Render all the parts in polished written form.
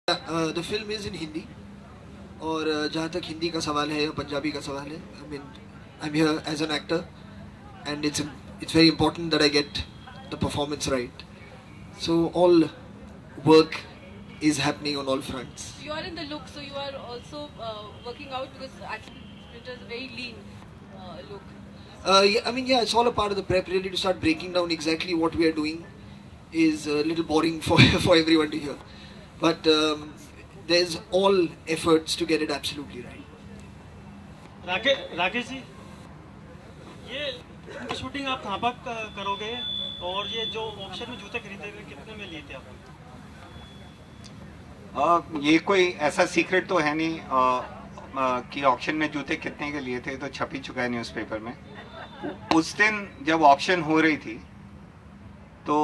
The film is in Hindi और जहाँ तक हिंदी का सवाल है या पंजाबी का सवाल है, I mean, I'm here as an actor and it's very important that I get the performance right. So all work is happening on all fronts. You are in the look, so you are also working out because actually Splinter is a very lean look. Yeah, it's all a part of the prep. Really, to start breaking down exactly what we are doing is a little boring for for everyone to hear. But there's all efforts to get it absolutely right. Rakesh ji, ये shooting आप कहाँ पर करोगे और ये जो auction में जूते खरीदे हुए कितने में लिए थे आप? ये कोई ऐसा सीक्रेट तो है नहीं कि ऑक्शन में जूते कितने के लिए थे, तो छप ही चुका है न्यूज़पेपर में। उस दिन जब ऑक्शन हो रही थी तो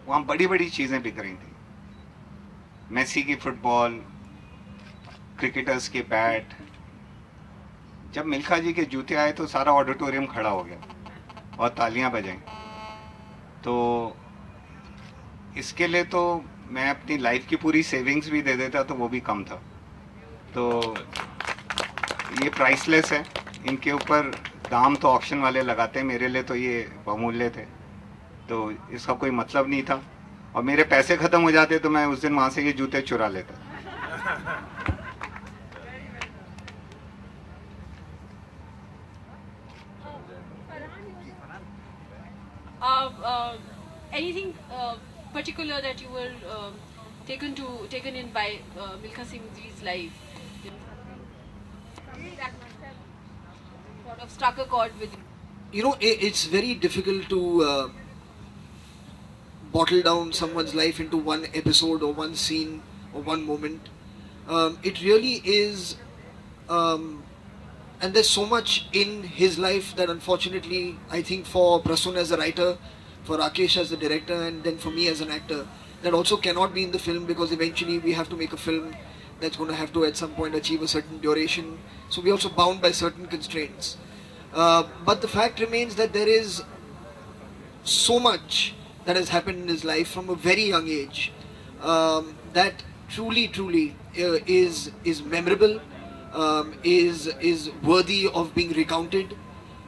वहाँ बड़ी बड़ी चीज़ें बिक रही थी। मेसी की फुटबॉल, क्रिकेटर्स के बैट। जब मिल्खा जी के जूते आए तो सारा ऑडिटोरियम खड़ा हो गया और तालियां बजाई। तो इसके लिए तो मैं अपनी लाइफ की पूरी सेविंग्स भी दे देता तो वो भी कम था। तो ये प्राइसलेस है, इनके ऊपर दाम तो ऑक्शन वाले लगाते हैं, मेरे लिए तो ये बहुमूल्य थे, तो इसका कोई मतलब नहीं था। और मेरे पैसे ख़त्म हो जाते तो मैं उस दिन वहाँ से ये जूते चुरा लेता। Anything particular that you were taken in by Milkha Singh Ji's life? That must have sort of struck a chord with you. You know, it's very difficult to bottle down someone's life into one episode or one scene or one moment. It really is, and there's so much in his life that unfortunately, I think for Prasun as a writer, for Rakesh as the director, and then for me as an actor, that also cannot be in the film, because eventually we have to make a film that's going to have to at some point achieve a certain duration. So we're also bound by certain constraints. But the fact remains that there is so much that has happened in his life from a very young age that truly is memorable, is worthy of being recounted,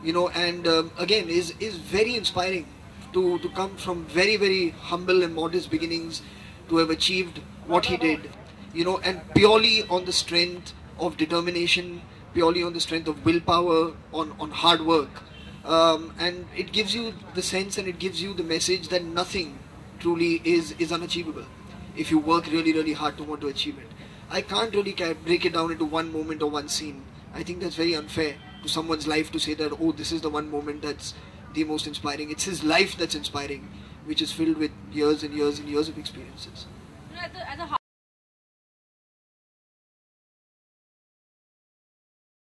you know, and again is very inspiring to come from very humble and modest beginnings to have achieved what he did, you know, and purely on the strength of determination, purely on the strength of willpower, on hard work. And it gives you the sense and it gives you the message that nothing truly is unachievable if you work really hard to want to achieve it. I can't really break it down into one moment or one scene. I think that's very unfair to someone's life to say that, oh, this is the one moment that's the most inspiring. It's his life that's inspiring, which is filled with years and years and years of experiences. At the